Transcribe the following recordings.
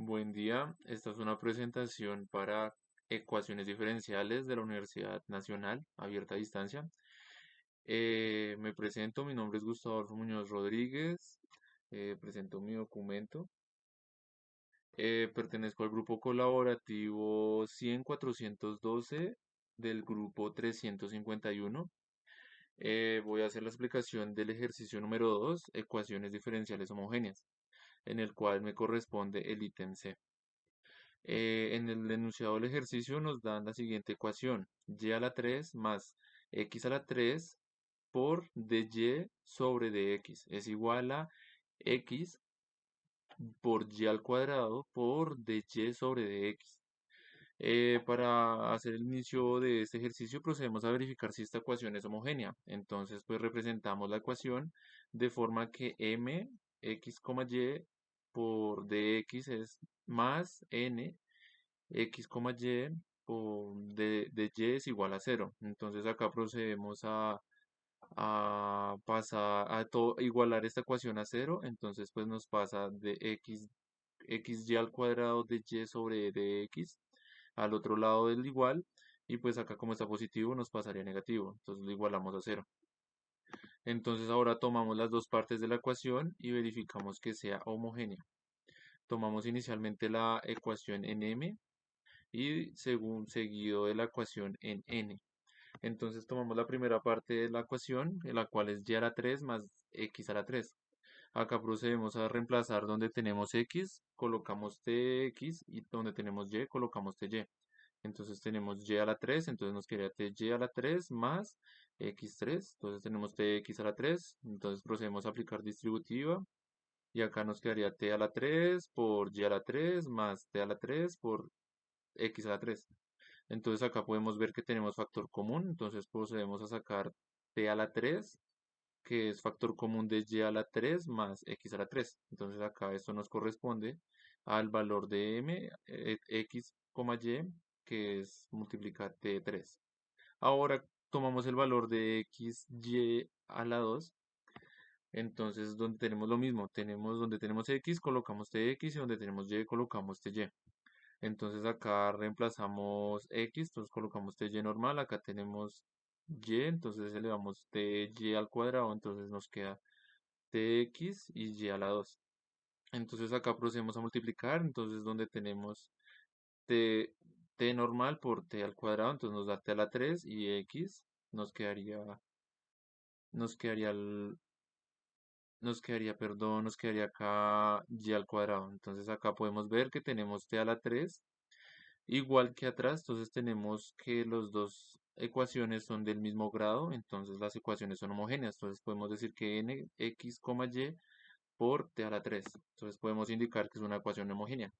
Buen día, esta es una presentación para ecuaciones diferenciales de la Universidad Nacional Abierta a Distancia. Me presento, mi nombre es Gustavo Adolfo Muñoz Rodríguez, presento mi documento. Pertenezco al grupo colaborativo 100-412 del grupo 351. Voy a hacer la explicación del ejercicio número 2, ecuaciones diferenciales homogéneas, en el cual me corresponde el ítem C. En el enunciado del ejercicio nos dan la siguiente ecuación: y a la 3 más x a la 3 por dy sobre dx es igual a x por y al cuadrado por dy sobre dx. Para hacer el inicio de este ejercicio procedemos a verificar si esta ecuación es homogénea. Entonces, pues representamos la ecuación de forma que m x, y por dx es más n x, y de y es igual a cero. Entonces acá procedemos a pasar igualar esta ecuación a cero. Entonces pues nos pasa de xy al cuadrado de y sobre dx al otro lado del igual. Y pues acá como está positivo nos pasaría negativo. Entonces lo igualamos a cero. Entonces ahora tomamos las dos partes de la ecuación y verificamos que sea homogénea. Tomamos inicialmente la ecuación en m y seguido de la ecuación en n. Entonces tomamos la primera parte de la ecuación, en la cual es y a la 3 más x a la 3. Acá procedemos a reemplazar donde tenemos x, colocamos tx, y donde tenemos y, colocamos ty. Entonces tenemos y a la 3, entonces nos quedaría ty a la 3 más x3. Entonces tenemos tx a la 3, entonces procedemos a aplicar distributiva. Y acá nos quedaría t a la 3 por y a la 3 más t a la 3 por x a la 3. Entonces acá podemos ver que tenemos factor común, entonces procedemos a sacar t a la 3, que es factor común de y a la 3 más x a la 3. Entonces acá esto nos corresponde al valor de m, x, y, que es multiplicar t3. Ahora tomamos el valor de x, y a la 2. Entonces donde tenemos lo mismo, donde tenemos x, colocamos tx, y donde tenemos y, colocamos ty. Entonces acá reemplazamos x, entonces colocamos ty normal, acá tenemos y, entonces elevamos ty al cuadrado, entonces nos queda tx y y a la 2. Entonces acá procedemos a multiplicar, entonces donde tenemos t, t normal por t al cuadrado, entonces nos da t a la 3 y x nos quedaría, nos quedaría, nos quedaría acá y al cuadrado. Entonces acá podemos ver que tenemos t a la 3 igual que atrás, entonces tenemos que las dos ecuaciones son del mismo grado, entonces las ecuaciones son homogéneas, entonces podemos decir que n, x, y por t a la 3, entonces podemos indicar que es una ecuación homogénea.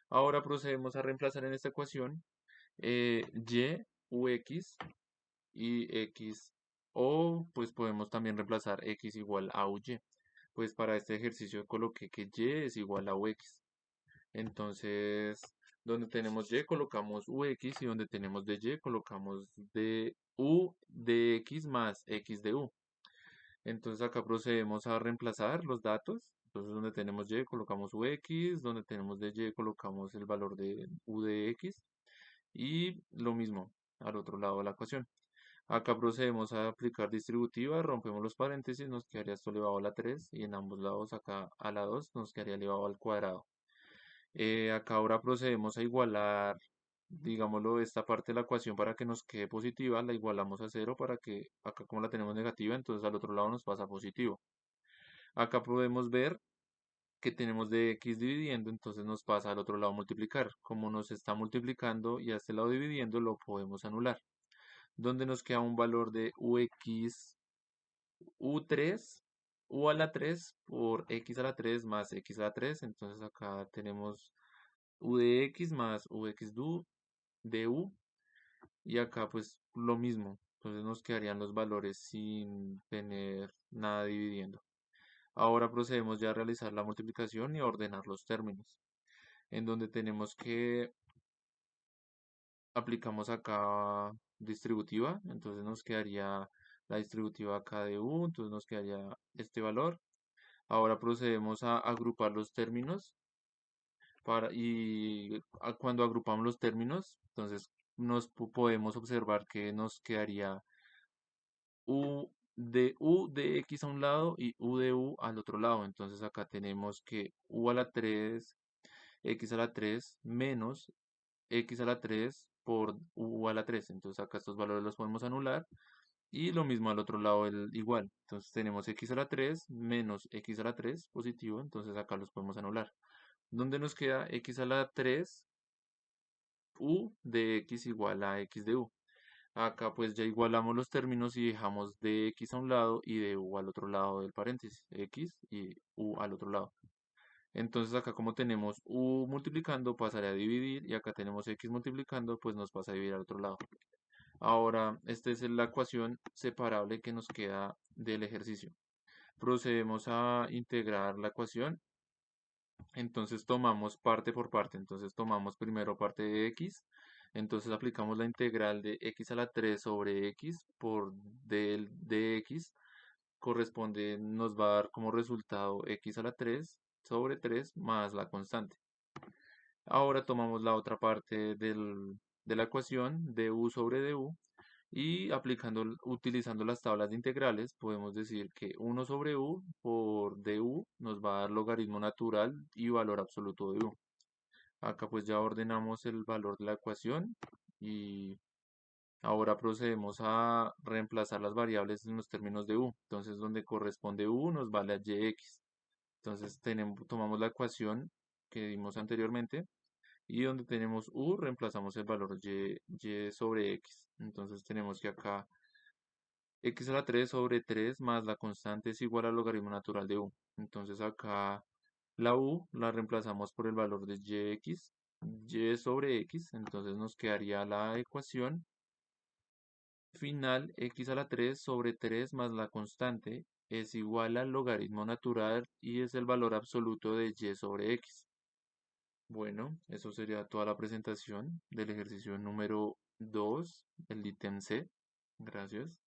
Ahora procedemos a reemplazar en esta ecuación y, ux y x, o pues podemos también reemplazar x igual a uy. Pues para este ejercicio coloqué que y es igual a ux. Entonces, donde tenemos y colocamos ux y donde tenemos dy colocamos du de x más x de u. Entonces acá procedemos a reemplazar los datos. Entonces donde tenemos y colocamos ux, donde tenemos dy colocamos el valor de u de x y lo mismo al otro lado de la ecuación. Acá procedemos a aplicar distributiva, rompemos los paréntesis, nos quedaría esto elevado a la 3 y en ambos lados acá a la 2 nos quedaría elevado al cuadrado. Acá ahora procedemos a igualar, digámoslo, esta parte de la ecuación para que nos quede positiva, la igualamos a cero para que acá como la tenemos negativa, entonces al otro lado nos pasa positivo. Acá podemos ver que tenemos de x dividiendo, entonces nos pasa al otro lado multiplicar. Como nos está multiplicando y a este lado dividiendo, lo podemos anular. Donde nos queda un valor de ux, u3, u a la 3 por x a la 3 más x a la 3. Entonces acá tenemos u de x más ux de u y acá pues lo mismo. Entonces nos quedarían los valores sin tener nada dividiendo. Ahora procedemos ya a realizar la multiplicación y a ordenar los términos. En donde tenemos que aplicamos acá distributiva, entonces nos quedaría la distributiva acá de u, entonces nos quedaría este valor. Ahora procedemos a agrupar los términos. Cuando agrupamos los términos, entonces podemos observar que nos quedaría u de x a un lado y u de u al otro lado. Entonces acá tenemos que u a la 3 x a la 3 menos x a la 3 por u a la 3. Entonces acá estos valores los podemos anular. Y lo mismo al otro lado igual. Entonces tenemos x a la 3 menos x a la 3 positivo. Entonces acá los podemos anular. ¿Dónde nos queda x a la 3? U de x igual a x de u. Acá pues ya igualamos los términos y dejamos de x a un lado y de u al otro lado del paréntesis. X y u al otro lado. Entonces acá como tenemos u multiplicando pasaré a dividir y acá tenemos x multiplicando pues nos pasa a dividir al otro lado. Ahora esta es la ecuación separable que nos queda del ejercicio. Procedemos a integrar la ecuación. Entonces tomamos parte por parte. Entonces tomamos primero parte de x. Entonces aplicamos la integral de x a la 3 sobre x por del dx. Corresponde, nos va a dar como resultado x a la 3 sobre 3 más la constante. Ahora tomamos la otra parte de la ecuación, du sobre du, y utilizando las tablas de integrales, podemos decir que 1 sobre u por du nos va a dar logaritmo natural y valor absoluto de u. Acá pues ya ordenamos el valor de la ecuación y ahora procedemos a reemplazar las variables en los términos de u. Entonces donde corresponde u nos vale a yx. Entonces tomamos la ecuación que dimos anteriormente y donde tenemos u reemplazamos el valor y sobre x. Entonces tenemos que acá x a la 3 sobre 3 más la constante es igual al logaritmo natural de u. Entonces acá la u la reemplazamos por el valor de yx, y sobre x. Entonces nos quedaría la ecuación final x a la 3 sobre 3 más la constante es igual al logaritmo natural y es el valor absoluto de y sobre x. Bueno, eso sería toda la presentación del ejercicio número 2, el ítem C. Gracias.